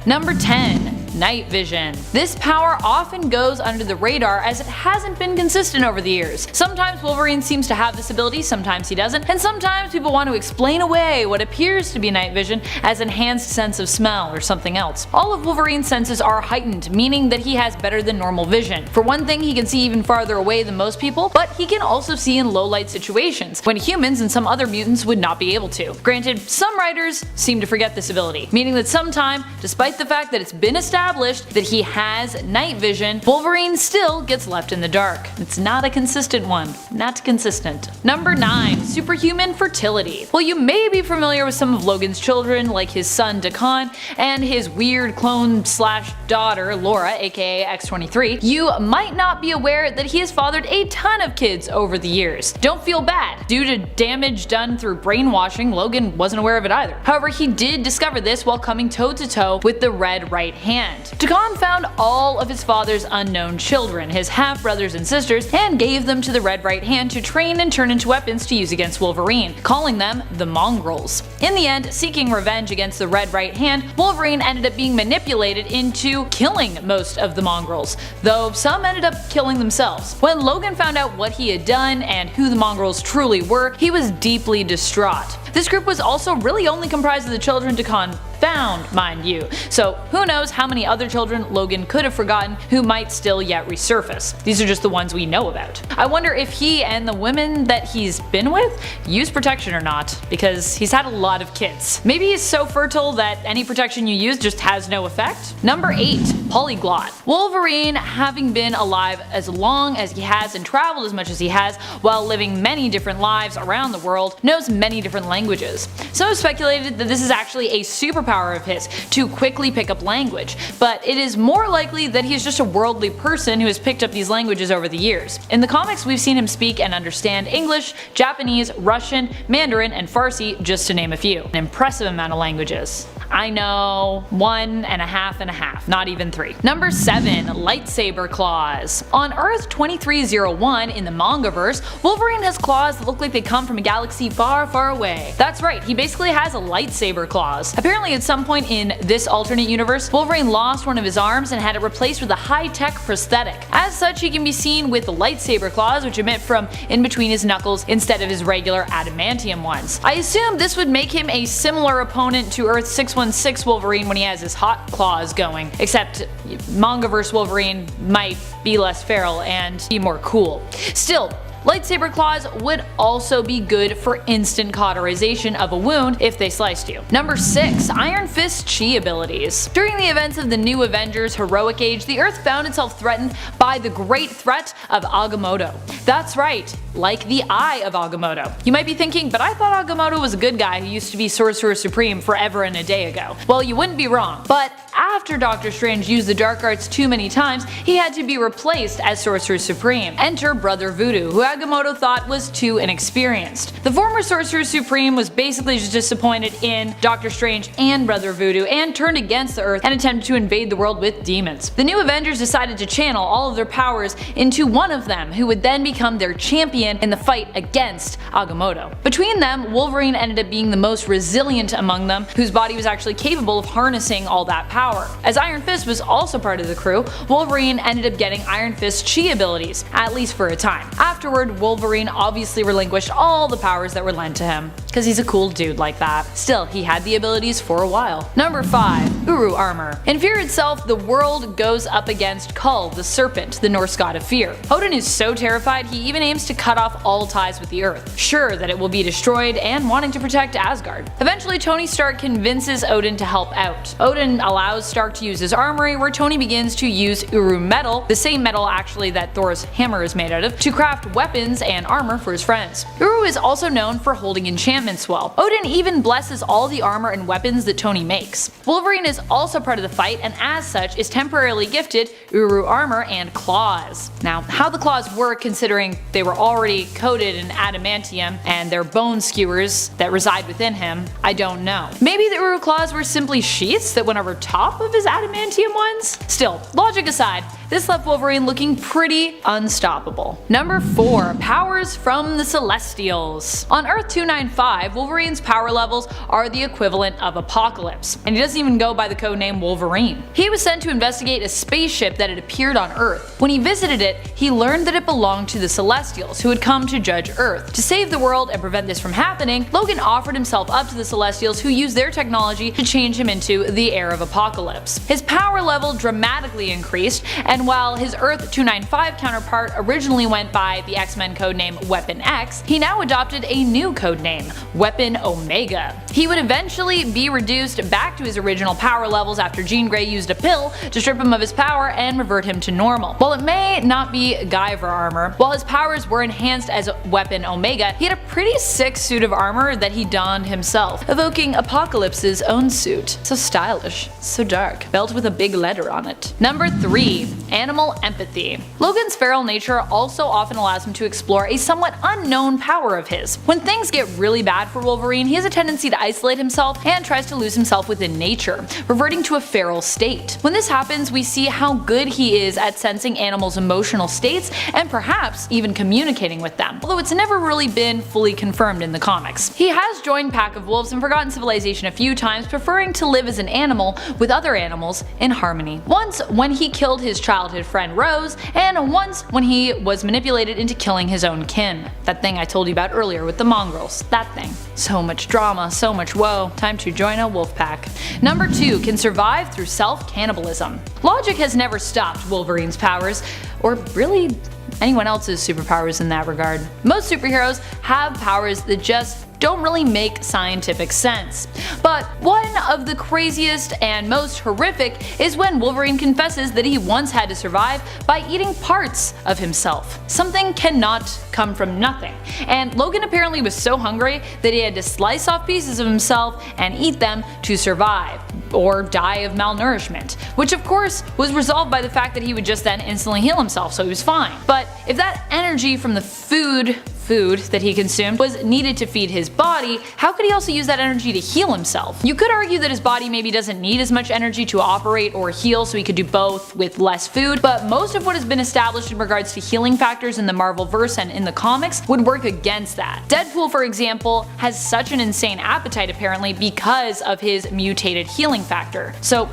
Number 10. Night vision. This power often goes under the radar as it hasn't been consistent over the years. Sometimes Wolverine seems to have this ability, sometimes he doesn't, and sometimes people want to explain away what appears to be night vision as enhanced sense of smell or something else. All of Wolverine's senses are heightened, meaning that he has better than normal vision. For one thing, he can see even farther away than most people, but he can also see in low light situations, when humans and some other mutants would not be able to. Granted, some writers seem to forget this ability, meaning that sometime, despite the fact that it's been established that he has night vision, Wolverine still gets left in the dark. It's not a consistent one. Not consistent. Number 9. Superhuman fertility. Well, you may be familiar with some of Logan's children, like his son Dakan and his weird clone slash daughter Laura, aka X-23. You might not be aware that he has fathered a ton of kids over the years. Don't feel bad. Due to damage done through brainwashing, Logan wasn't aware of it either. However, he did discover this while coming toe to toe with the Red Right Hand. Dakan found all of his father's unknown children, his half-brothers and sisters, and gave them to the Red Right Hand to train and turn into weapons to use against Wolverine, calling them the Mongrels. In the end, seeking revenge against the Red Right Hand, Wolverine ended up being manipulated into killing most of the Mongrels, though some ended up killing themselves. When Logan found out what he had done and who the Mongrels truly were, he was deeply distraught. This group was also really only comprised of the children Dakan found, mind you, so who knows how many other children Logan could have forgotten who might still yet resurface. These are just the ones we know about. I wonder if he and the women that he's been with use protection or not, because he's had a lot of kids. Maybe he's so fertile that any protection you use just has no effect? Number 8. Polyglot. Wolverine, having been alive as long as he has and traveled as much as he has while living many different lives around the world, knows many different languages. Some have speculated that this is actually a superpower of his, to quickly pick up language, but it is more likely that he is just a worldly person who has picked up these languages over the years. In the comics, we've seen him speak and understand English, Japanese, Russian, Mandarin, and Farsi, just to name a few. An impressive amount of languages. I know, 1.5, not even 3. Number 7. Lightsaber claws. On Earth 2301 in the mangaverse, Wolverine has claws that look like they come from a galaxy far, far away. That's right, he basically has a lightsaber claws. Apparently at some point in this alternate universe, Wolverine lost one of his arms and had it replaced with a high-tech prosthetic. As such, he can be seen with the lightsaber claws, which emit from in between his knuckles instead of his regular adamantium ones. I assume this would make him a similar opponent to Earth 616 Wolverine when he has his hot claws going, except mangaverse Wolverine might be less feral and be more cool. Still, lightsaber claws would also be good for instant cauterization of a wound if they sliced you. Number 6. Iron Fist Chi abilities. During the events of the New Avengers Heroic Age, the Earth found itself threatened by the great threat of Agamotto. That's right, like the Eye of Agamotto. You might be thinking, but I thought Agamotto was a good guy who used to be Sorcerer Supreme forever and a day ago. Well, you wouldn't be wrong, but after Doctor Strange used the dark arts too many times, he had to be replaced as Sorcerer Supreme. Enter Brother Voodoo, who Agamotto thought was too inexperienced. The former Sorcerer Supreme was basically just disappointed in Doctor Strange and Brother Voodoo and turned against the Earth and attempted to invade the world with demons. The New Avengers decided to channel all of their powers into one of them, who would then become their champion in the fight against Agamotto. Between them, Wolverine ended up being the most resilient among them, whose body was actually capable of harnessing all that power. As Iron Fist was also part of the crew, Wolverine ended up getting Iron Fist Chi abilities, at least for a time. Afterward, Wolverine obviously relinquished all the powers that were lent to him, because he's a cool dude like that. Still, he had the abilities for a while. Number 5. Uru Armor. In Fear itself, the world goes up against Kull, the Serpent, the Norse god of fear. Odin is so terrified he even aims to cut off all ties with the Earth, sure that it will be destroyed and wanting to protect Asgard. Eventually, Tony Stark convinces Odin to help out. Odin allows Stark to use his armory, where Tony begins to use Uru metal, the same metal actually that Thor's hammer is made out of, to craft weapons and armor for his friends. Uru is also known for holding enchantments well. Odin even blesses all the armor and weapons that Tony makes. Wolverine is also part of the fight and as such is temporarily gifted Uru armor and claws. Now, how the claws work, considering they were already coated in adamantium and they're bone skewers that reside within him, I don't know. Maybe the Uru claws were simply sheaths that went over top? top of his adamantium ones? Still, logic aside, this left Wolverine looking pretty unstoppable. Number 4. Powers from the Celestials. On Earth 295, Wolverine's power levels are the equivalent of Apocalypse, and he doesn't even go by the codename Wolverine. He was sent to investigate a spaceship that had appeared on Earth. When he visited it, he learned that it belonged to the Celestials, who had come to judge Earth. To save the world and prevent this from happening, Logan offered himself up to the Celestials, who used their technology to change him into the heir of Apocalypse. His power level dramatically increased, and while his Earth 295 counterpart originally went by the X-Men codename Weapon X, he now adopted a new codename, Weapon Omega. He would eventually be reduced back to his original power levels after Jean Grey used a pill to strip him of his power and revert him to normal. While it may not be Guyver armor, while his powers were enhanced as Weapon Omega, he had a pretty sick suit of armor that he donned himself, evoking Apocalypse's own suit. So stylish, so dark, belt with a big letter on it. Number 3. Animal empathy. Logan's feral nature also often allows him to explore a somewhat unknown power of his. When things get really bad for Wolverine, he has a tendency to isolate himself and tries to lose himself within nature, reverting to a feral state. When this happens, we see how good he is at sensing animals' emotional states and perhaps even communicating with them, although it's never really been fully confirmed in the comics. He has joined Pack of Wolves and Forgotten Civilization a few times, preferring to live as an animal with other animals in harmony. Once when he killed his childhood friend Rose, and once when he was manipulated into killing his own kin. That thing I told you about earlier with the mongrels. That thing. So much drama, so much woe. Time to join a wolf pack. Number 2. Can survive through self-cannibalism. Logic has never stopped Wolverine's powers, or really anyone else's superpowers in that regard. Most superheroes have powers that just don't really make scientific sense. But one of the craziest and most horrific is when Wolverine confesses that he once had to survive by eating parts of himself. Something cannot come from nothing, and Logan apparently was so hungry that he had to slice off pieces of himself and eat them to survive, or die of malnourishment, which of course was resolved by the fact that he would just then instantly heal himself, so he was fine. But if that energy from the food that he consumed was needed to feed his body, how could he also use that energy to heal himself? You could argue that his body maybe doesn't need as much energy to operate or heal, so he could do both with less food, but most of what has been established in regards to healing factors in the Marvelverse and in the comics would work against that. Deadpool, for example, has such an insane appetite apparently because of his mutated healing factor. So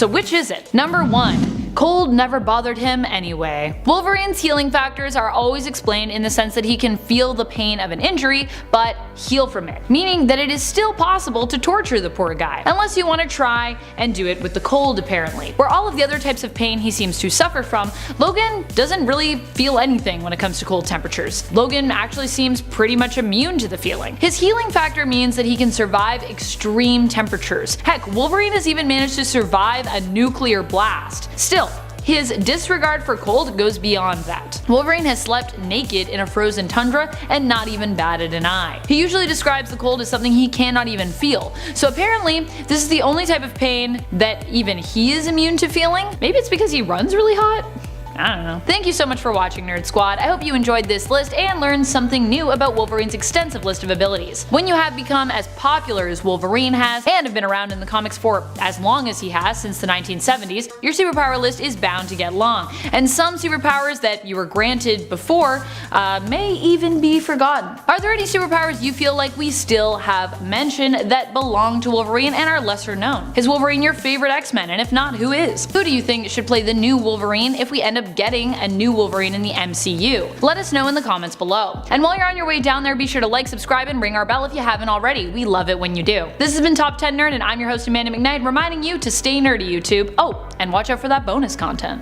which is it? Number 1. Cold never bothered him anyway. Wolverine's healing factors are always explained in the sense that he can feel the pain of an injury, but heal from it, meaning that it is still possible to torture the poor guy, unless you want to try and do it with the cold apparently. Where all of the other types of pain he seems to suffer from, Logan doesn't really feel anything when it comes to cold temperatures. Logan actually seems pretty much immune to the feeling. His healing factor means that he can survive extreme temperatures. Heck, Wolverine has even managed to survive a nuclear blast. Still, his disregard for cold goes beyond that. Wolverine has slept naked in a frozen tundra and not even batted an eye. He usually describes the cold as something he cannot even feel. So apparently, this is the only type of pain that even he is immune to feeling. Maybe it's because he runs really hot? I don't know. Thank you so much for watching, Nerd Squad. I hope you enjoyed this list and learned something new about Wolverine's extensive list of abilities. When you have become as popular as Wolverine has, and have been around in the comics for as long as he has, since the 1970s, your superpower list is bound to get long, and some superpowers that you were granted before may even be forgotten. Are there any superpowers you feel like we still have mentioned that belong to Wolverine and are lesser known? Is Wolverine your favorite X-Men, and if not, who is? Who do you think should play the new Wolverine if we end up getting a new Wolverine in the MCU? Let us know in the comments below. And while you're on your way down there, be sure to like, subscribe, and ring our bell if you haven't already. We love it when you do. This has been Top 10 Nerd, and I'm your host Amanda McKnight, reminding you to stay nerdy, YouTube. Oh, and watch out for that bonus content.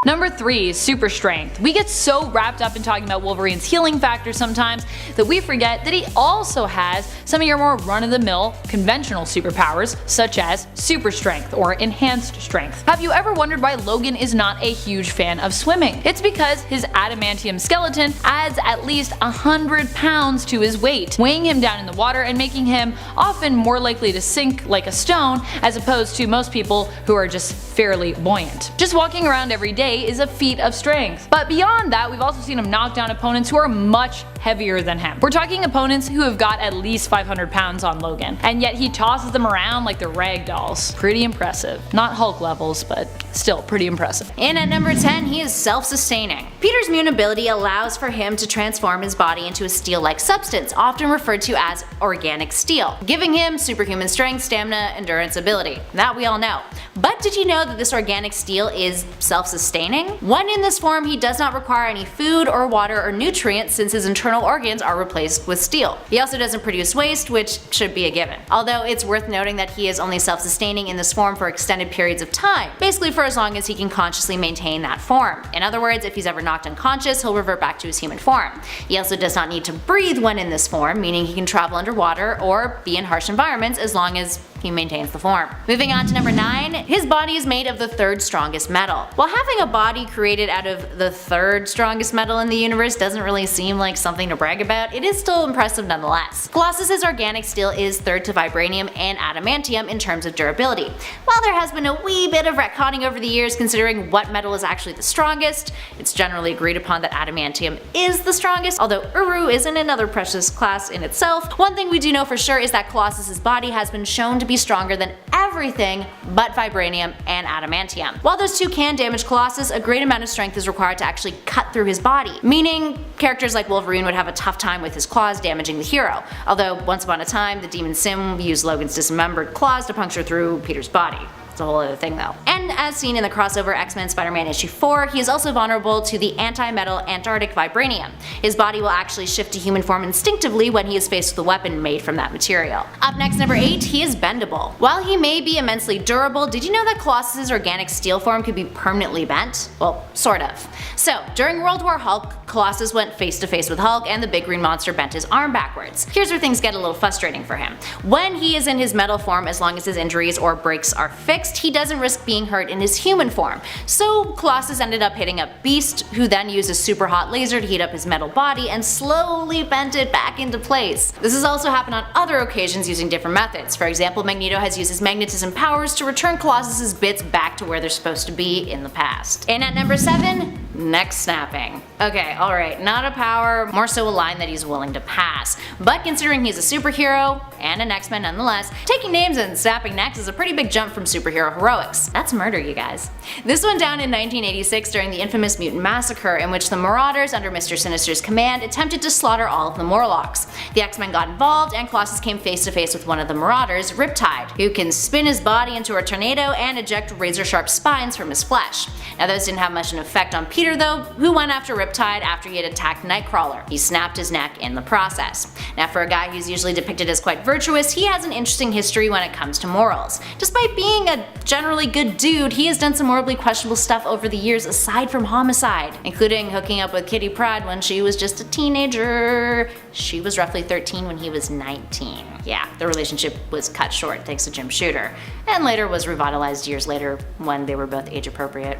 Number 3. Super Strength. We get so wrapped up in talking about Wolverine's healing factor sometimes that we forget that he also has some of your more run-of-the-mill conventional superpowers, such as Super Strength or Enhanced Strength. Have you ever wondered why Logan is not a huge fan of swimming? It's because his adamantium skeleton adds at least 100 pounds to his weight, weighing him down in the water and making him often more likely to sink like a stone as opposed to most people who are just fairly buoyant. Just walking around every day is a feat of strength. But beyond that, we've also seen him knock down opponents who are much heavier than him. We're talking opponents who have got at least 500 pounds on Logan, and yet he tosses them around like they're rag dolls. Pretty impressive. Not Hulk levels, but still pretty impressive. And at number 10, he is self-sustaining. Peter's mutant ability allows for him to transform his body into a steel-like substance, often referred to as organic steel, giving him superhuman strength, stamina, endurance ability. That we all know. But did you know that this organic steel is self-sustaining? When in this form, he does not require any food or water or nutrients since his internal organs are replaced with steel. He also doesn't produce waste, which should be a given. Although it's worth noting that he is only self-sustaining in this form for extended periods of time, basically for as long as he can consciously maintain that form. In other words, if he's ever knocked unconscious, he'll revert back to his human form. He also does not need to breathe when in this form, meaning he can travel underwater or be in harsh environments as long as he maintains the form. Moving on to number 9, his body is made of the 3rd strongest metal. While having a body created out of the 3rd strongest metal in the universe doesn't really seem like something to brag about, it is still impressive nonetheless. Colossus's organic steel is 3rd to vibranium and adamantium in terms of durability. While there has been a wee bit of retconning over the years considering what metal is actually the strongest, it's generally agreed upon that adamantium is the strongest, although Uru is in another precious class in itself. One thing we do know for sure is that Colossus's body has been shown to be stronger than everything but vibranium and adamantium. While those two can damage Colossus, a great amount of strength is required to actually cut through his body, meaning characters like Wolverine would have a tough time with his claws damaging the hero, although once upon a time the Demon Sim used Logan's dismembered claws to puncture through Peter's body. It's a whole other thing though. And as seen in the crossover X-Men Spider-Man issue 4, he is also vulnerable to the anti-metal Antarctic vibranium. His body will actually shift to human form instinctively when he is faced with a weapon made from that material. Up next, number 8, he is bendable. While he may be immensely durable, did you know that Colossus's organic steel form could be permanently bent? Well, sort of. So, during World War Hulk, Colossus went face to face with Hulk and the big green monster bent his arm backwards. Here's where things get a little frustrating for him. When he is in his metal form, as long as his injuries or breaks are fixed, he doesn't risk being hurt in his human form. So Colossus ended up hitting up Beast, who then used a super hot laser to heat up his metal body and slowly bent it back into place. This has also happened on other occasions using different methods. For example, Magneto has used his magnetism powers to return Colossus's bits back to where they're supposed to be in the past. And at number 7, neck snapping. Okay, alright, not a power, more so a line that he's willing to pass. But considering he's a superhero, and an X-Men nonetheless, taking names and snapping necks is a pretty big jump from superhero heroics. That's murder, you guys. This went down in 1986 during the infamous Mutant Massacre, in which the Marauders, under Mr. Sinister's command, attempted to slaughter all of the Morlocks. The X-Men got involved, and Colossus came face to face with one of the Marauders, Riptide, who can spin his body into a tornado and eject razor-sharp spines from his flesh. Now those didn't have much of an effect on Peter though, who went after Riptide after he had attacked Nightcrawler. He snapped his neck in the process. Now for a guy who's usually depicted as quite virtuous, he has an interesting history when it comes to morals. Despite being a generally good dude, he has done some morally questionable stuff over the years aside from homicide, including hooking up with Kitty Pryde when she was just a teenager. She was roughly 13 when he was 19. Yeah, the relationship was cut short thanks to Jim Shooter, and later was revitalized years later when they were both age appropriate.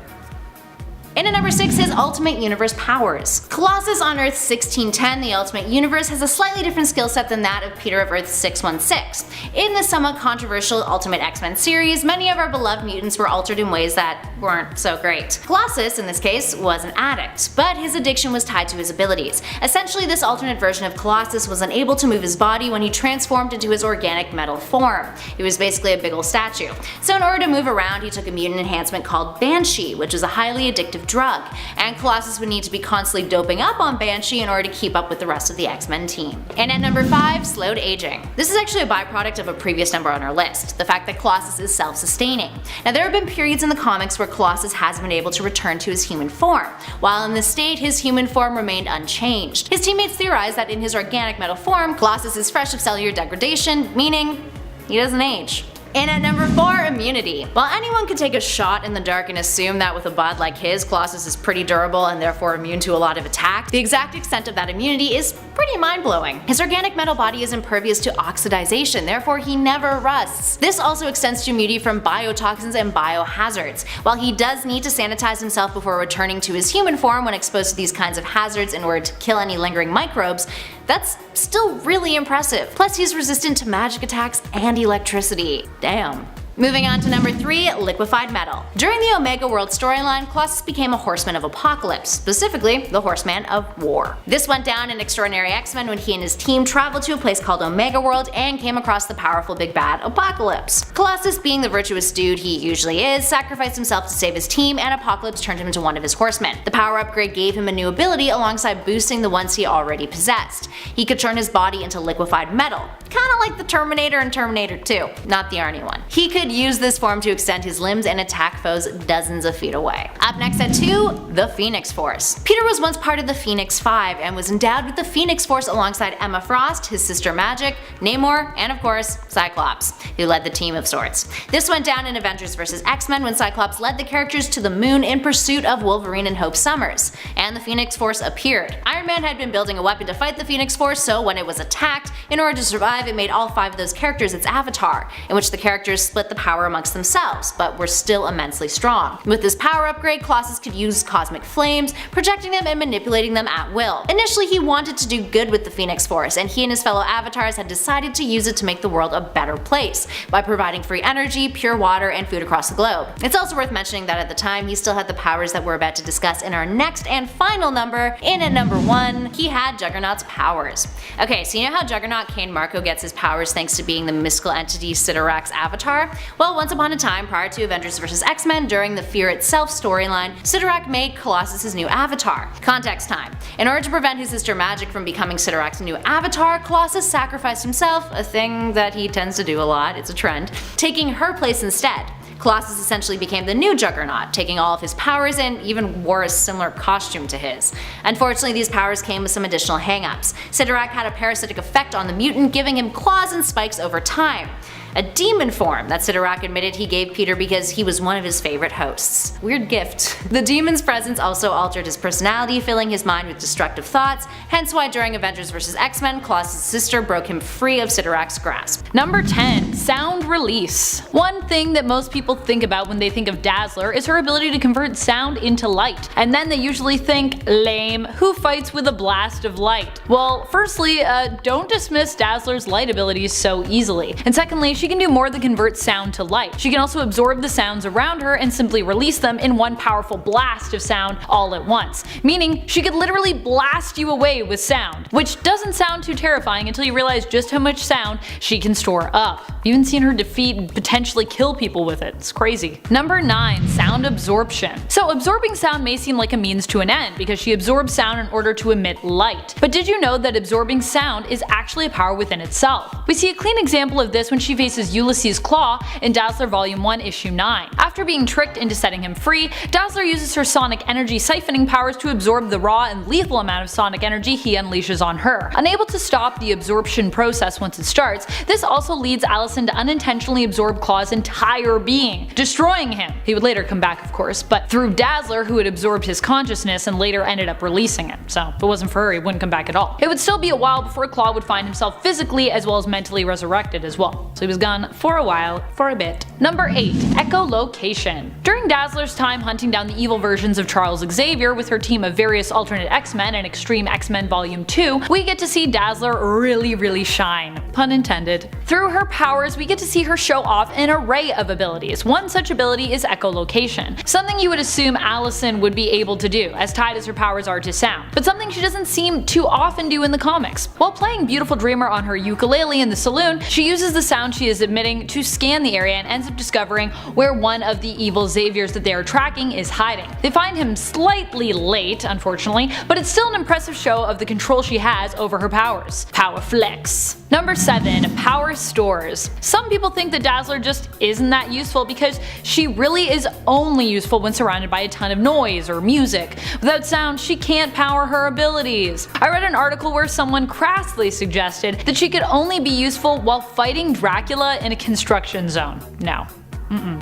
And at number 6, his Ultimate Universe powers. Colossus on Earth 1610, the Ultimate Universe, has a slightly different skill set than that of Peter of Earth 616. In the somewhat controversial Ultimate X-Men series, many of our beloved mutants were altered in ways that weren't so great. Colossus, in this case, was an addict, but his addiction was tied to his abilities. Essentially, this alternate version of Colossus was unable to move his body when he transformed into his organic metal form. He was basically a big ol' statue. So in order to move around, he took a mutant enhancement called Banshee, which is a highly addictive drug, and Colossus would need to be constantly doping up on Banshee in order to keep up with the rest of the X-Men team. And at number 5, slowed aging. This is actually a byproduct of a previous number on our list, the fact that Colossus is self-sustaining. Now there have been periods in the comics where Colossus has been able to return to his human form. While in this state, his human form remained unchanged. His teammates theorized that in his organic metal form, Colossus is fresh of cellular degradation, meaning he doesn't age. And at number 4, immunity. While anyone could take a shot in the dark and assume that with a bod like his, Colossus is pretty durable and therefore immune to a lot of attacks, the exact extent of that immunity is pretty mind-blowing. His organic metal body is impervious to oxidization, therefore he never rusts. This also extends to immunity from biotoxins and biohazards. While he does need to sanitize himself before returning to his human form when exposed to these kinds of hazards in order to kill any lingering microbes, that's still really impressive. Plus he's resistant to magic attacks and electricity. Damn. Moving on to number 3, liquefied metal. During the Omega World storyline, Colossus became a horseman of apocalypse, specifically the Horseman of War. This went down in Extraordinary X-Men when he and his team traveled to a place called Omega World and came across the powerful big bad Apocalypse. Colossus, being the virtuous dude he usually is, sacrificed himself to save his team, and Apocalypse turned him into one of his horsemen. The power upgrade gave him a new ability alongside boosting the ones he already possessed. He could turn his body into liquefied metal, kinda like the Terminator in Terminator 2, not the Arnie one. He could use this form to extend his limbs and attack foes dozens of feet away. Up next at 2, the Phoenix Force. Peter was once part of the Phoenix Five and was endowed with the Phoenix Force alongside Emma Frost, his sister Magic, Namor, and of course, Cyclops, who led the team of sorts. This went down in Avengers vs. X-Men when Cyclops led the characters to the moon in pursuit of Wolverine and Hope Summers, and the Phoenix Force appeared. Iron Man had been building a weapon to fight the Phoenix Force, so when it was attacked, in order to survive, it made all 5 of those characters its avatar, in which the characters split the power amongst themselves, but were still immensely strong. With this power upgrade, Colossus could use cosmic flames, projecting them and manipulating them at will. Initially, he wanted to do good with the Phoenix Force, and he and his fellow avatars had decided to use it to make the world a better place, by providing free energy, pure water, and food across the globe. It's also worth mentioning that at the time, he still had the powers that we're about to discuss in our next and final number, and at number 1, he had Juggernaut's powers. Okay, so you know how Juggernaut Kane Marco gets his powers thanks to being the mystical entity Sidorak's avatar? Well, once upon a time, prior to Avengers vs. X-Men, during the Fear Itself storyline, Sidorak made Colossus his new avatar. Context time. In order to prevent his sister Magic from becoming Sidorak's new avatar, Colossus sacrificed himself, a thing that he tends to do a lot, it's a trend, taking her place instead. Colossus essentially became the new Juggernaut, taking all of his powers and even wore a similar costume to his. Unfortunately, these powers came with some additional hangups. Sidorak had a parasitic effect on the mutant, giving him claws and spikes over time. A demon form that Sidorak admitted he gave Peter because he was one of his favorite hosts. Weird gift. The demon's presence also altered his personality, filling his mind with destructive thoughts, hence why during Avengers vs. X-Men, Colossus' sister broke him free of Sidorak's grasp. Number 10. Sound release. One thing that most people think about when they think of Dazzler is her ability to convert sound into light, and then they usually think, lame, who fights with a blast of light? Well, firstly, don't dismiss Dazzler's light abilities so easily, and secondly, she can do more than convert sound to light. She can also absorb the sounds around her and simply release them in one powerful blast of sound all at once, meaning she could literally blast you away with sound, which doesn't sound too terrifying until you realize just how much sound she can store up. I've even seen her defeat and potentially kill people with it. It's crazy. Number 9. Sound absorption. So absorbing sound may seem like a means to an end because she absorbs sound in order to emit light. But did you know that absorbing sound is actually a power within itself? We see a clean example of this when she faces Ulysses Claw in Dazzler Volume 1 Issue 9. After being tricked into setting him free, Dazzler uses her sonic energy siphoning powers to absorb the raw and lethal amount of sonic energy he unleashes on her. Unable to stop the absorption process once it starts, this also leads Allison to unintentionally absorb Claw's entire being, destroying him. He would later come back, of course, but through Dazzler, who had absorbed his consciousness and later ended up releasing it. So if it wasn't for her, he wouldn't come back at all. It would still be a while before Claw would find himself physically as well as mentally resurrected as well. So he was gone for a while, for a bit. Number 8. Echolocation. During Dazzler's time hunting down the evil versions of Charles Xavier with her team of various alternate X-Men and Extreme X-Men Volume 2, we get to see Dazzler really shine. Pun intended. Through her powers, we get to see her show off an array of abilities. One such ability is echolocation, something you would assume Allison would be able to do, as tied as her powers are to sound, but something she doesn't seem to often do in the comics. While playing Beautiful Dreamer on her ukulele in the saloon, she uses the sound she is emitting to scan the area and ends up discovering where one of the evil Xaviers that they are tracking is hiding. They find him slightly late, unfortunately, but it's still an impressive show of the control she has over her powers. Power flex. Number 7. Power stores. Some people think that Dazzler just isn't that useful because she really is only useful when surrounded by a ton of noise or music. Without sound, she can't power her abilities. I read an article where someone crassly suggested that she could only be useful while fighting Dracula in a construction zone. No.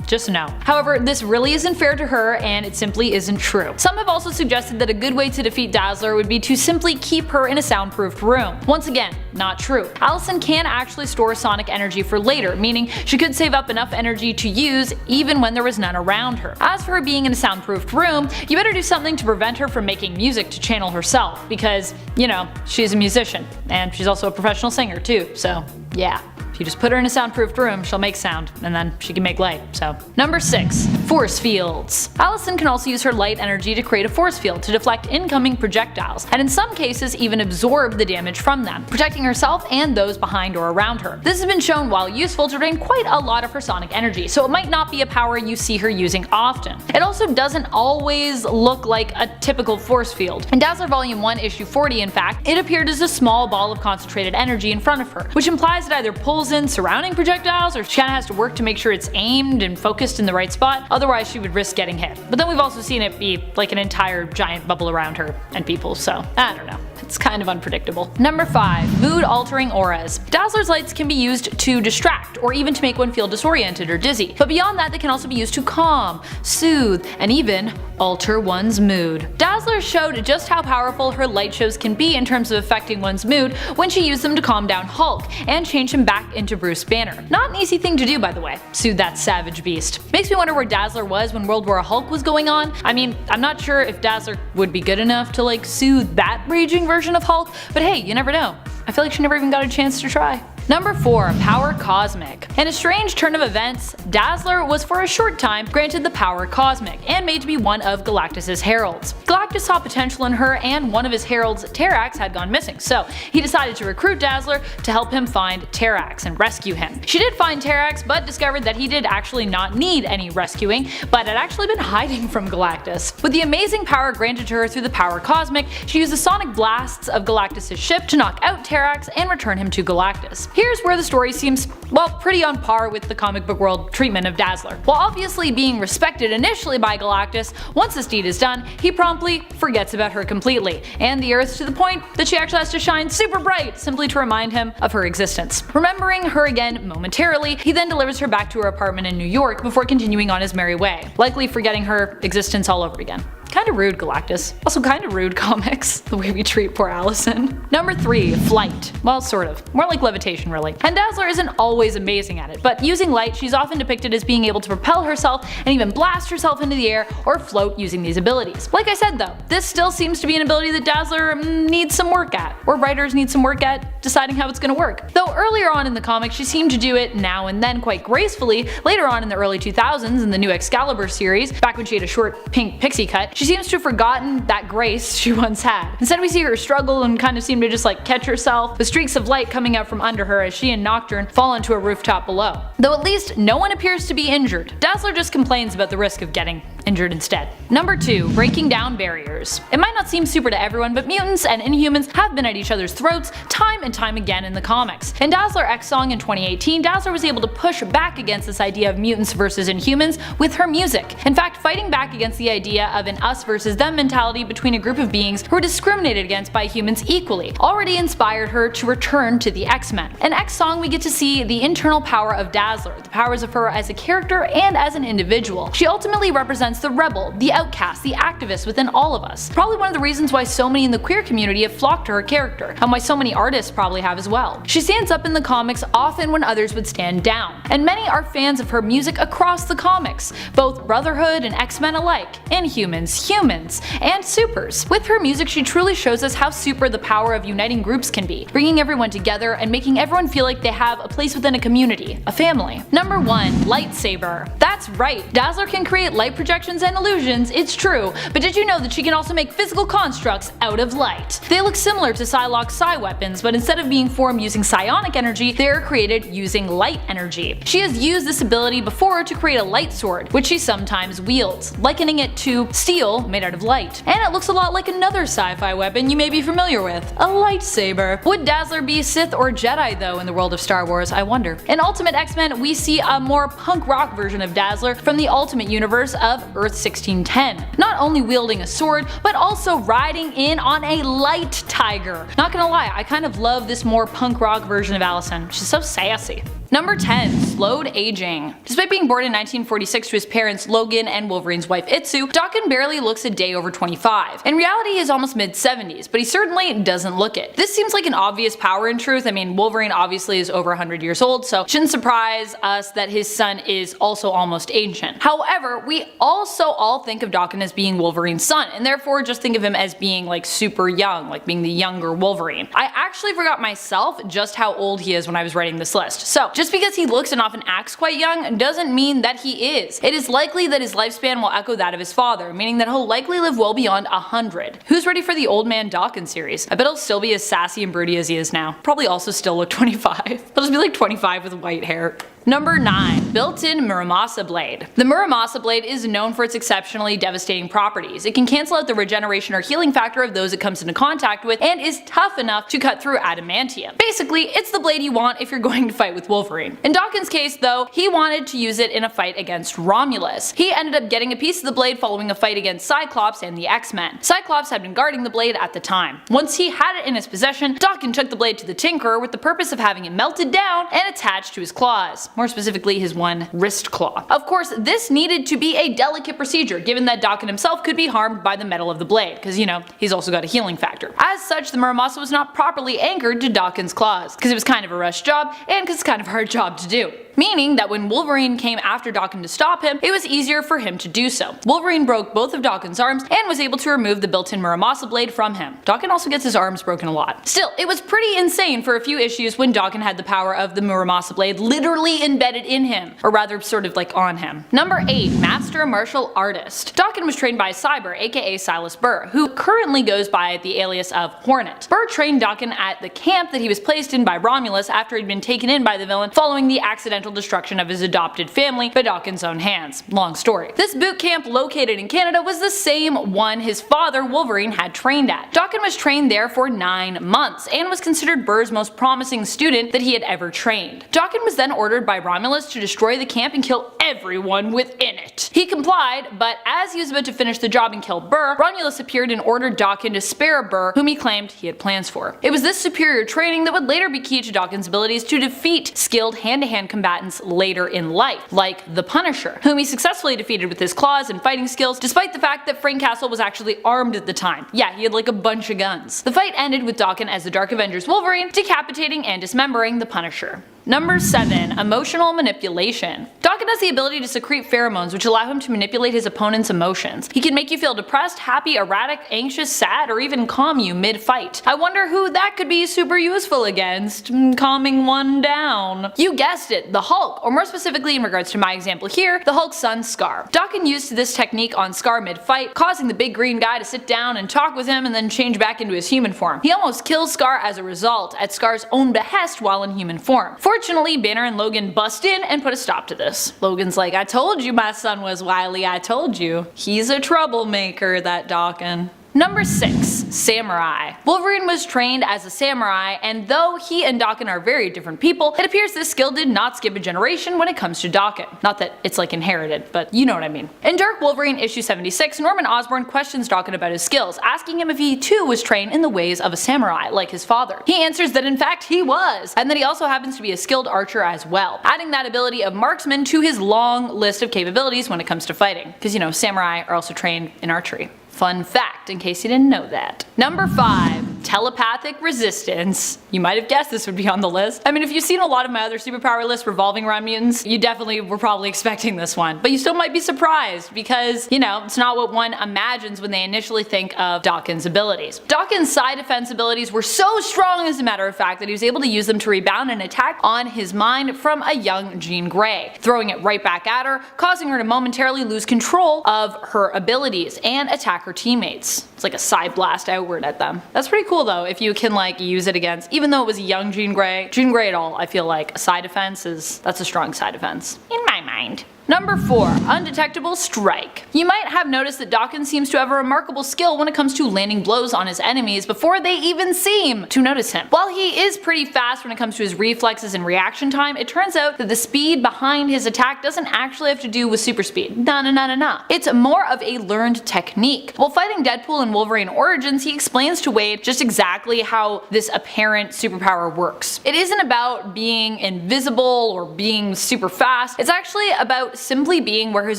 Just no. However, this really isn't fair to her and it simply isn't true. Some have also suggested that a good way to defeat Dazzler would be to simply keep her in a soundproofed room. Once again, not true. Allison can actually store sonic energy for later, meaning she could save up enough energy to use even when there was none around her. As for her being in a soundproofed room, you better do something to prevent her from making music to channel herself because, you know, she's a musician and she's also a professional singer too, so yeah. If you just put her in a soundproofed room, she'll make sound, and then she can make light, so. Number 6. Force fields. Allison can also use her light energy to create a force field to deflect incoming projectiles, and in some cases even absorb the damage from them, protecting herself and those behind or around her. This has been shown, while useful, to drain quite a lot of her sonic energy, so it might not be a power you see her using often. It also doesn't always look like a typical force field. In Dazzler Volume 1 issue 40, in fact, it appeared as a small ball of concentrated energy in front of her, which implies it either pulls in surrounding projectiles or she kinda has to work to make sure it's aimed and focused in the right spot, otherwise she would risk getting hit. But then we've also seen it be like an entire giant bubble around her and people, so I don't know. It's kind of unpredictable. Number 5. Mood altering auras. Dazzler's lights can be used to distract or even to make one feel disoriented or dizzy, but beyond that they can also be used to calm, soothe, and even alter one's mood. Dazzler showed just how powerful her light shows can be in terms of affecting one's mood when she used them to calm down Hulk and change him back into Bruce Banner. Not an easy thing to do, by the way, soothe that savage beast. Makes me wonder where Dazzler was when World War Hulk was going on. I mean, I'm not sure if Dazzler would be good enough to like soothe that raging version of Hulk, but hey, you never know. I feel like she never even got a chance to try. Number 4. Power Cosmic. In a strange turn of events, Dazzler was for a short time granted the power Cosmic and made to be one of Galactus' heralds. Galactus saw potential in her, and one of his heralds, Terrax, had gone missing, so he decided to recruit Dazzler to help him find Terrax and rescue him. She did find Terrax, but discovered that he did actually not need any rescuing, but had actually been hiding from Galactus. With the amazing power granted to her through the power Cosmic, she used the sonic blasts of Galactus' ship to knock out Terrax and return him to Galactus. Here's where the story seems, well, pretty on par with the comic book world treatment of Dazzler. While obviously being respected initially by Galactus, once this deed is done, he promptly forgets about her completely, and the Earth to the point that she actually has to shine super bright simply to remind him of her existence. Remembering her again momentarily, he then delivers her back to her apartment in New York before continuing on his merry way, likely forgetting her existence all over again. Kinda rude, Galactus. Also kinda rude, comics, the way we treat poor Allison. Number 3. Flight. Well, sort of. More like levitation, really. And Dazzler isn't always amazing at it, but using light, she's often depicted as being able to propel herself and even blast herself into the air or float using these abilities. Like I said though, this still seems to be an ability that Dazzler needs some work at, or writers need some work at deciding how it's gonna work. Though earlier on in the comics she seemed to do it now and then quite gracefully, later on in the early 2000s in the new Excalibur series, back when she had a short pink pixie cut, she seems to have forgotten that grace she once had. Instead we see her struggle and kind of seem to just like catch herself, with streaks of light coming out from under her as she and Nocturne fall onto a rooftop below. Though at least no one appears to be injured. Dazzler just complains about the risk of getting injured instead. Number 2. Breaking down barriers. It might not seem super to everyone, but mutants and inhumans have been at each other's throats time and time again in the comics. In Dazzler X Song in 2018, Dazzler was able to push back against this idea of mutants versus inhumans with her music. In fact, fighting back against the idea of an us versus them mentality between a group of beings who are discriminated against by humans equally already inspired her to return to the X-Men. In X Song we get to see the internal power of Dazzler, the powers of her as a character and as an individual. She ultimately represents the rebel, the outcast, the activist within all of us. Probably one of the reasons why so many in the queer community have flocked to her character, and why so many artists probably have as well. She stands up in the comics often when others would stand down, and many are fans of her music across the comics, both Brotherhood and X-Men alike, Inhumans, Humans, and Supers. With her music she truly shows us how super the power of uniting groups can be, bringing everyone together and making everyone feel like they have a place within a community, a family. Number 1. Lightsaber. That's right, Dazzler can create light projections and illusions, it's true, but did you know that she can also make physical constructs out of light? They look similar to Psylocke's psi weapons, but instead of being formed using psionic energy, they are created using light energy. She has used this ability before to create a light sword, which she sometimes wields, likening it to steel made out of light. And it looks a lot like another sci-fi weapon you may be familiar with, a lightsaber. Would Dazzler be Sith or Jedi though in the world of Star Wars, I wonder? In Ultimate X-Men we see a more punk rock version of Dazzler from the Ultimate Universe of Earth 1610, not only wielding a sword, but also riding in on a light tiger. Not gonna lie, I kind of love this more punk rock version of Allison, she's so sassy. Number 10. Slowed aging. Despite being born in 1946 to his parents Logan and Wolverine's wife Itsu, Daken barely looks a day over 25. In reality, he is almost mid-70s, but he certainly doesn't look it. This seems like an obvious power in truth. I mean, Wolverine obviously is over 100 years old, so it shouldn't surprise us that his son is also almost ancient. However, we also all think of Daken as being Wolverine's son, and therefore just think of him as being like super young, like being the younger Wolverine. I actually forgot myself just how old he is when I was writing this list. So just because he looks and often acts quite young doesn't mean that he is. It is likely that his lifespan will echo that of his father, meaning that he'll likely live well beyond 100. Who's ready for the Old Man Daken series? I bet he'll still be as sassy and broody as he is now. Probably also still look 25. He'll just be like 25 with white hair. Number 9. Built-in MURAMASA blade. The MURAMASA blade is known for its exceptionally devastating properties. It can cancel out the regeneration or healing factor of those it comes into contact with and is tough enough to cut through adamantium. Basically, it's the blade you want if you're going to fight with Wolverine. In Daken's case though, he wanted to use it in a fight against Romulus. He ended up getting a piece of the blade following a fight against Cyclops and the X-Men. Cyclops had been guarding the blade at the time. Once he had it in his possession, Daken took the blade to the Tinkerer with the purpose of having it melted down and attached to his claws. More specifically his one wrist claw. Of course, this needed to be a delicate procedure given that Daken himself could be harmed by the metal of the blade, because you know, he's also got a healing factor. As such, the MURAMASA was not properly anchored to Daken's claws, because it was kind of a rushed job and because it's kind of a hard job to do. Meaning that when Wolverine came after Daken to stop him, it was easier for him to do so. Wolverine broke both of Daken's arms and was able to remove the built-in MURAMASA blade from him. Daken also gets his arms broken a lot. Still, it was pretty insane for a few issues when Daken had the power of the MURAMASA blade literally embedded in him, or rather sort of like on him. Number 8. Master Martial Artist. Daken was trained by SYBER, aka Silas Burr, who currently goes by the alias of Hornet. Burr trained Daken at the camp that he was placed in by Romulus after he'd been taken in by the villain following the accidental destruction of his adopted family by Daken's own hands. Long story. This boot camp located in Canada was the same one his father Wolverine had trained at. Daken was trained there for 9 months and was considered Burr's most promising student that he had ever trained. Daken was then ordered by Romulus to destroy the camp and kill everyone within it. He complied, but as he was about to finish the job and kill Burr, Romulus appeared and ordered Daken to spare Burr, whom he claimed he had plans for. It was this superior training that would later be key to Daken's abilities to defeat skilled hand-to-hand combatants later in life, like the Punisher, whom he successfully defeated with his claws and fighting skills, despite the fact that Frank Castle was actually armed at the time. Yeah, he had like a bunch of guns. The fight ended with Daken as the Dark Avengers Wolverine decapitating and dismembering the Punisher. Number 7. Emotional Manipulation. Daken has the ability to secrete pheromones which allow him to manipulate his opponent's emotions. He can make you feel depressed, happy, erratic, anxious, sad, or even calm you mid-fight. I wonder who that could be super useful against. Calming one down. You guessed it, the Hulk, or more specifically in regards to my example here, the Hulk's son Scar. Daken used this technique on Scar mid-fight, causing the big green guy to sit down and talk with him and then change back into his human form. He almost kills Scar as a result, at Scar's own behest while in human form. Fortunately, Banner and Logan bust in and put a stop to this. Logan's like, I told you my son was wily, I told you. He's a troublemaker, that Daken. Number 6. Samurai. Wolverine was trained as a samurai, and though he and Daken are very different people, it appears this skill did not skip a generation when it comes to Daken. Not that it's like inherited, but you know what I mean. In Dark Wolverine issue 76, Norman Osborn questions Daken about his skills, asking him if he too was trained in the ways of a samurai, like his father. He answers that in fact he was, and that he also happens to be a skilled archer as well, adding that ability of marksman to his long list of capabilities when it comes to fighting. Because you know, samurai are also trained in archery. Fun fact, in case you didn't know that. Number 5. Telepathic resistance. You might have guessed this would be on the list. I mean, if you've seen a lot of my other superpower lists revolving around mutants, you definitely were probably expecting this one. But you still might be surprised because, you know, it's not what one imagines when they initially think of Daken's abilities. Daken's side defense abilities were so strong, as a matter of fact, that he was able to use them to rebound an attack on his mind from a young Jean Grey, throwing it right back at her, causing her to momentarily lose control of her abilities and attack her teammates. It's like a side blast outward at them. That's pretty cool though, if you can like use it against, even though it was a young Jean Grey at all, I feel like a side defense that's a strong side defense. In my mind. Number 4. Undetectable strike. You might have noticed that Dawkins seems to have a remarkable skill when it comes to landing blows on his enemies before they even seem to notice him. While he is pretty fast when it comes to his reflexes and reaction time, it turns out that the speed behind his attack doesn't actually have to do with super speed. Nah. It's more of a learned technique. While fighting Deadpool in Wolverine Origins, he explains to Wade just exactly how this apparent superpower works. It isn't about being invisible or being super fast, it's actually about simply being where his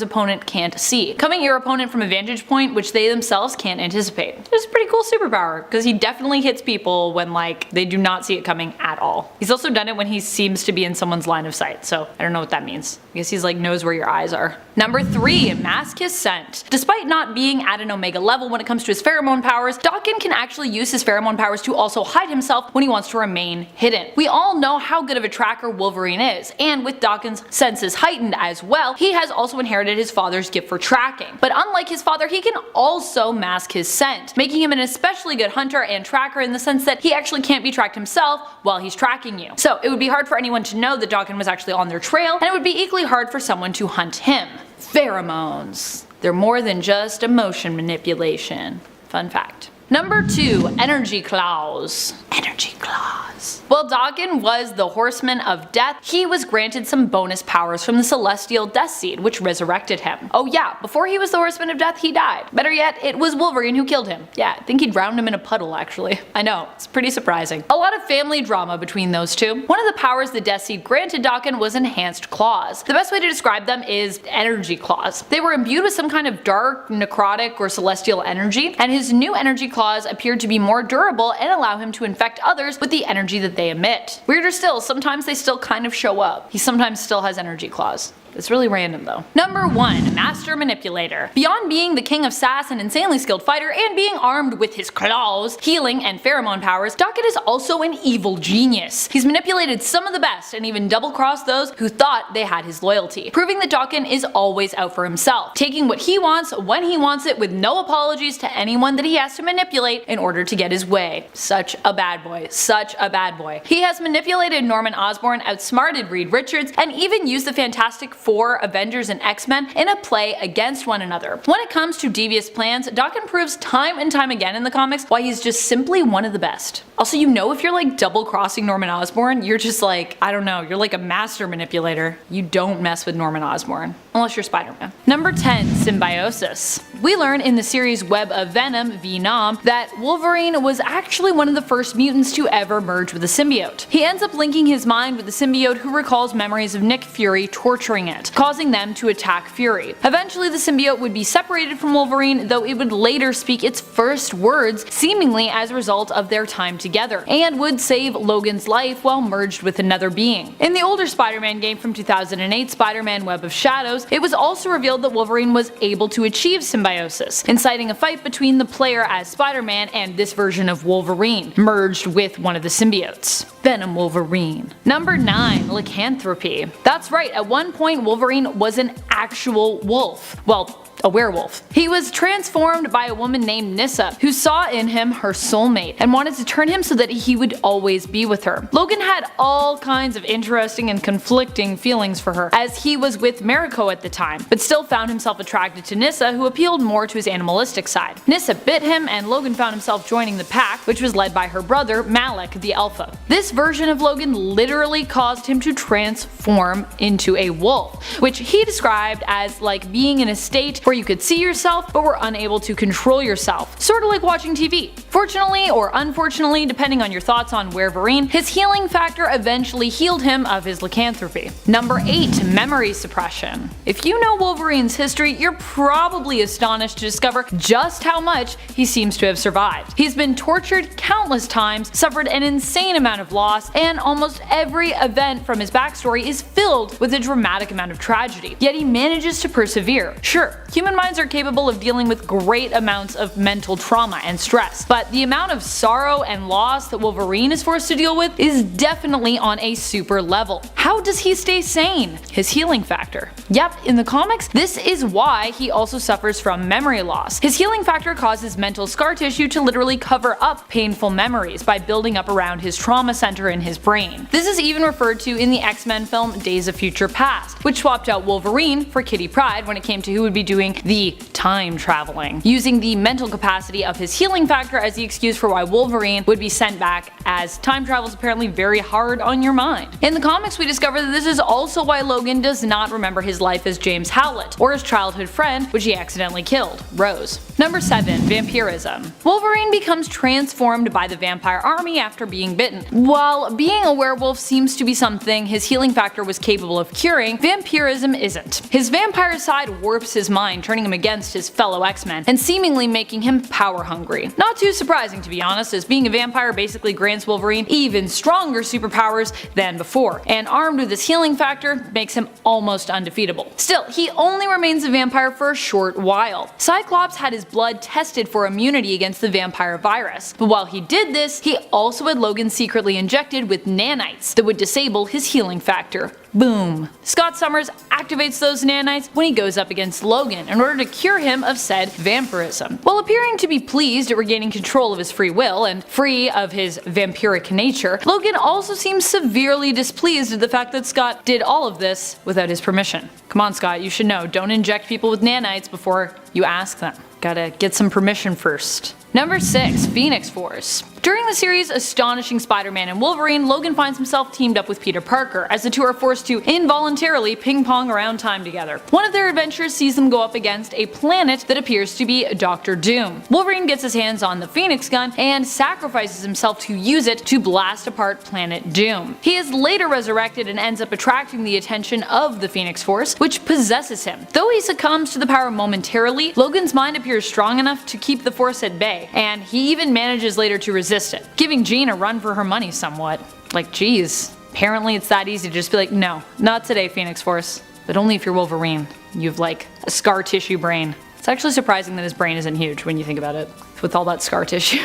opponent can't see, coming at your opponent from a vantage point which they themselves can't anticipate. It's a pretty cool superpower, because he definitely hits people when they do not see it coming at all. He's also done it when he seems to be in someone's line of sight, so I don't know what that means. I guess he's knows where your eyes are. Number 3. Mask his scent. Despite not being at an Omega level when it comes to his pheromone powers, Dawkins can actually use his pheromone powers to also hide himself when he wants to remain hidden. We all know how good of a tracker Wolverine is, and with Dawkins' senses heightened as well, he has also inherited his father's gift for tracking. But unlike his father, he can also mask his scent, making him an especially good hunter and tracker in the sense that he actually can't be tracked himself while he's tracking you. So it would be hard for anyone to know that Dawkins was actually on their trail, and it would be equally hard for someone to hunt him. Pheromones. They're more than just emotion manipulation. Fun fact. Number 2. Energy claws. Energy claws. While Dawkins was the Horseman of Death, he was granted some bonus powers from the Celestial Death Seed, which resurrected him. Oh yeah, before he was the Horseman of Death, he died. Better yet, it was Wolverine who killed him. Yeah, I think he drowned him in a puddle actually. I know, it's pretty surprising. A lot of family drama between those two. One of the powers the Death Seed granted Dawkins was enhanced claws. The best way to describe them is energy claws. They were imbued with some kind of dark, necrotic, or celestial energy, and his new energy claws appeared to be more durable and allow him to infect others with the energy that they emit. Weirder still, sometimes they still kind of show up. He sometimes still has energy claws. It's really random though. Number 1. Master Manipulator. Beyond being the king of sass and insanely skilled fighter and being armed with his claws, healing, and pheromone powers, Dawkins is also an evil genius. He's manipulated some of the best and even double-crossed those who thought they had his loyalty, proving that Dawkins is always out for himself, taking what he wants when he wants it with no apologies to anyone that he has to manipulate in order to get his way. Such a bad boy. Such a bad boy. He has manipulated Norman Osborn, outsmarted Reed Richards, and even used the Fantastic Four, Avengers, and X-Men in a play against one another. When it comes to devious plans, Dawkins proves time and time again in the comics why he's just simply one of the best. Also, if you're double-crossing Norman Osborn, you're just I don't know, you're a master manipulator. You don't mess with Norman Osborn. Unless you're Spider-Man. Number 10. Symbiosis. We learn in the series Web of Venom, Venom, that Wolverine was actually one of the first mutants to ever merge with a symbiote. He ends up linking his mind with the symbiote, who recalls memories of Nick Fury torturing it, causing them to attack Fury. Eventually the symbiote would be separated from Wolverine, though it would later speak its first words, seemingly as a result of their time together, and would save Logan's life while merged with another being. In the older Spider-Man game from 2008, Spider-Man Web of Shadows, it was also revealed that Wolverine was able to achieve symbiosis, inciting a fight between the player as Spider-Man and this version of Wolverine, merged with one of the symbiotes. Venom Wolverine. Number 9. Lycanthropy. That's right, at one point Wolverine was an actual wolf. Well, a werewolf. He was transformed by a woman named Nyssa, who saw in him her soulmate and wanted to turn him so that he would always be with her. Logan had all kinds of interesting and conflicting feelings for her, as he was with Mariko at the time, but still found himself attracted to Nyssa, who appealed more to his animalistic side. Nyssa bit him, and Logan found himself joining the pack, which was led by her brother, Malik the Alpha. This version of Logan literally caused him to transform into a wolf, which he described as being in a state where you could see yourself but were unable to control yourself, sort of like watching TV. Fortunately or unfortunately, depending on your thoughts on Wolverine, his healing factor eventually healed him of his lycanthropy. Number 8. Memory suppression. If you know Wolverine's history, you're probably astonished to discover just how much he seems to have survived. He's been tortured countless times, suffered an insane amount of loss, and almost every event from his backstory is filled with a dramatic amount of tragedy. Yet he manages to persevere. Sure, human minds are capable of dealing with great amounts of mental trauma and stress, but the amount of sorrow and loss that Wolverine is forced to deal with is definitely on a super level. How does he stay sane? His healing factor. Yep, in the comics, this is why he also suffers from memory loss. His healing factor causes mental scar tissue to literally cover up painful memories by building up around his trauma center in his brain. This is even referred to in the X-Men film Days of Future Past, which swapped out Wolverine for Kitty Pryde when it came to who would be doing the time traveling, using the mental capacity of his healing factor as the excuse for why Wolverine would be sent back, as time travel is apparently very hard on your mind. In the comics, we discover that this is also why Logan does not remember his life as James Howlett, or his childhood friend, which he accidentally killed, Rose. Number 7. Vampirism. Wolverine becomes transformed by the vampire army after being bitten. While being a werewolf seems to be something his healing factor was capable of curing, vampirism isn't. His vampire side warps his mind, turning him against his fellow X-Men, and seemingly making him power hungry. Not too surprising, to be honest, as being a vampire basically grants Wolverine even stronger superpowers than before, and armed with his healing factor makes him almost undefeatable. Still, he only remains a vampire for a short while. Cyclops had his blood tested for immunity against the vampire virus, but while he did this, he also had Logan secretly injected with nanites that would disable his healing factor. Boom. Scott Summers activates those nanites when he goes up against Logan in order to cure him of said vampirism. While appearing to be pleased at regaining control of his free will and free of his vampiric nature, Logan also seems severely displeased at the fact that Scott did all of this without his permission. Come on, Scott, you should know, don't inject people with nanites before you ask them. Gotta get some permission first. Number 6. Phoenix Force. During the series Astonishing Spider-Man and Wolverine, Logan finds himself teamed up with Peter Parker, as the two are forced to involuntarily ping-pong around time together. One of their adventures sees them go up against a planet that appears to be Dr. Doom. Wolverine gets his hands on the Phoenix gun and sacrifices himself to use it to blast apart Planet Doom. He is later resurrected and ends up attracting the attention of the Phoenix Force, which possesses him. Though he succumbs to the power momentarily, Logan's mind appears strong enough to keep the Force at bay, and he even manages later to resist it, giving Jean a run for her money somewhat. Like, geez, apparently it's that easy to just be like, no, not today, Phoenix Force. But only if you're Wolverine. You've like a scar tissue brain. It's actually surprising that his brain isn't huge when you think about it, with all that scar tissue.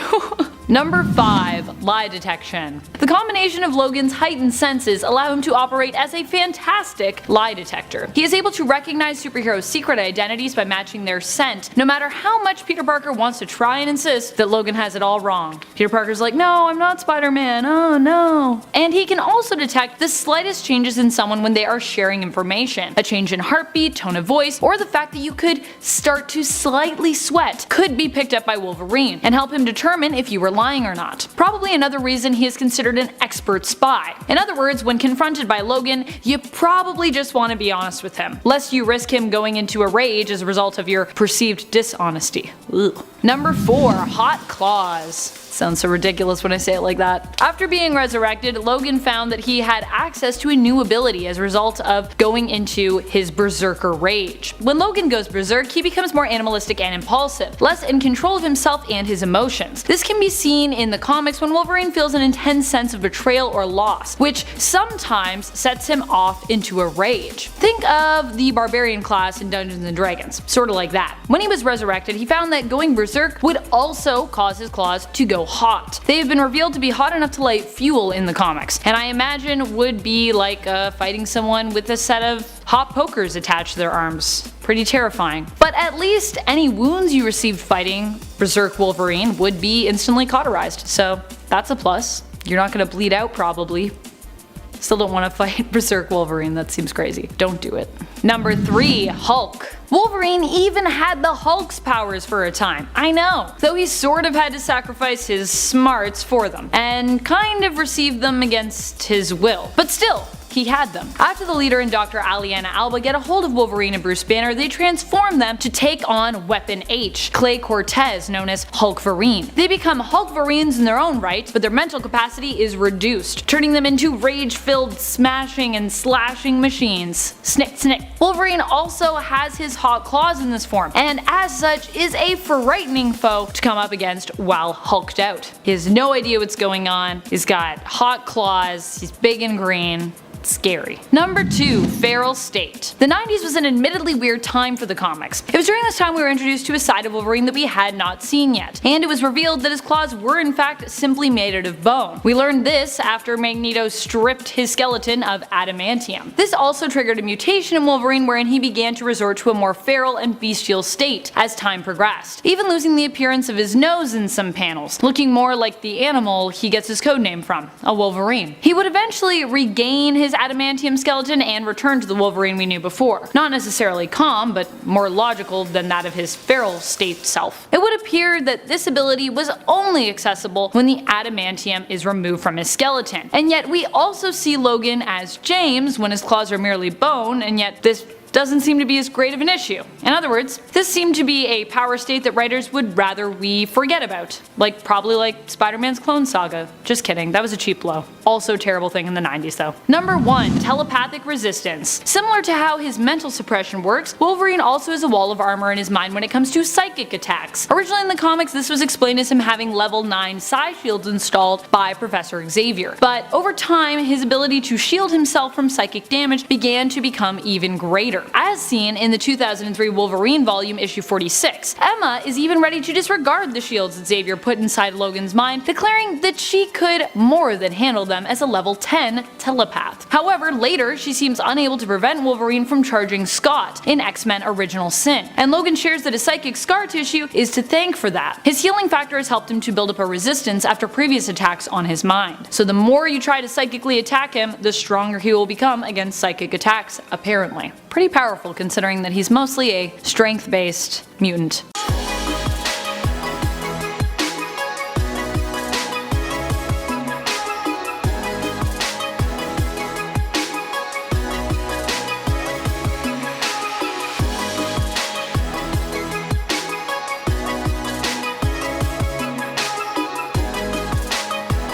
Number 5. Lie detection. The combination of Logan's heightened senses allow him to operate as a fantastic lie detector. He is able to recognize superheroes' secret identities by matching their scent, no matter how much Peter Parker wants to try and insist that Logan has it all wrong. Peter Parker's like, no, I'm not Spider-Man, oh no. And he can also detect the slightest changes in someone when they are sharing information. A change in heartbeat, tone of voice, or the fact that you could start to slightly sweat could be picked up by Wolverine and help him determine if you were lying or not. Probably another reason he is considered an expert spy. In other words, when confronted by Logan, you probably just want to be honest with him, lest you risk him going into a rage as a result of your perceived dishonesty. Ugh. Number 4. Hot claws. Sounds so ridiculous when I say it like that. After being resurrected, Logan found that he had access to a new ability as a result of going into his berserker rage. When Logan goes berserk, he becomes more animalistic and impulsive, less in control of himself and his emotions. This can be seen in the comics when Wolverine feels an intense sense of betrayal or loss, which sometimes sets him off into a rage. Think of the Barbarian class in Dungeons & Dragons, sorta like that. When he was resurrected, he found that going berserk would also cause his claws to go hot. They have been revealed to be hot enough to light fuel in the comics, and I imagine would be like fighting someone with a set of hot pokers attached to their arms. Pretty terrifying. But at least any wounds you received fighting Berserk Wolverine would be instantly cauterized, so that's a plus. You're not gonna bleed out probably. Still don't want to fight Berserk Wolverine, that seems crazy. Don't do it. Number 3. Hulk. Wolverine even had the Hulk's powers for a time. I know, though he sort of had to sacrifice his smarts for them, and kind of received them against his will. But still, he had them. After the leader and Dr. Aliana Alba get a hold of Wolverine and Bruce Banner, they transform them to take on Weapon H, Clay Cortez, known as Hulkverine. They become Hulkverines in their own right, but their mental capacity is reduced, turning them into rage-filled smashing and slashing machines. Snick, snick. Wolverine also has his hot claws in this form, and as such is a frightening foe to come up against while hulked out. He has no idea what's going on, he's got hot claws, he's big and green. scary. Number 2. Feral state. The 90s was an admittedly weird time for the comics. It was during this time we were introduced to a side of Wolverine that we had not seen yet, and it was revealed that his claws were in fact simply made out of bone. We learned this after Magneto stripped his skeleton of adamantium. This also triggered a mutation in Wolverine wherein he began to resort to a more feral and bestial state as time progressed, even losing the appearance of his nose in some panels, looking more like the animal he gets his codename from, a Wolverine. He would eventually regain his adamantium skeleton and return to the Wolverine we knew before, not necessarily calm, but more logical than that of his feral state self. It would appear that this ability was only accessible when the adamantium is removed from his skeleton, and yet we also see Logan as James when his claws are merely bone, and yet this doesn't seem to be as great of an issue. In other words, this seemed to be a power state that writers would rather we forget about. Probably like Spider-Man's Clone Saga. Just kidding, that was a cheap blow. Also terrible thing in the 90s though. Number 1. Telepathic resistance. Similar to how his mental suppression works, Wolverine also has a wall of armor in his mind when it comes to psychic attacks. Originally in the comics this was explained as him having level 9 psi shields installed by Professor Xavier, but over time his ability to shield himself from psychic damage began to become even greater, as seen in the 2003 Wolverine volume issue 46. Emma is even ready to disregard the shields that Xavier put inside Logan's mind, declaring that she could more than handle them as a level 10 telepath. However, later she seems unable to prevent Wolverine from charging Scott in X-Men Original Sin, and Logan shares that his psychic scar tissue is to thank for that. His healing factor has helped him to build up a resistance after previous attacks on his mind. So the more you try to psychically attack him, the stronger he will become against psychic attacks, apparently. Pretty powerful considering that he's mostly a strength-based mutant.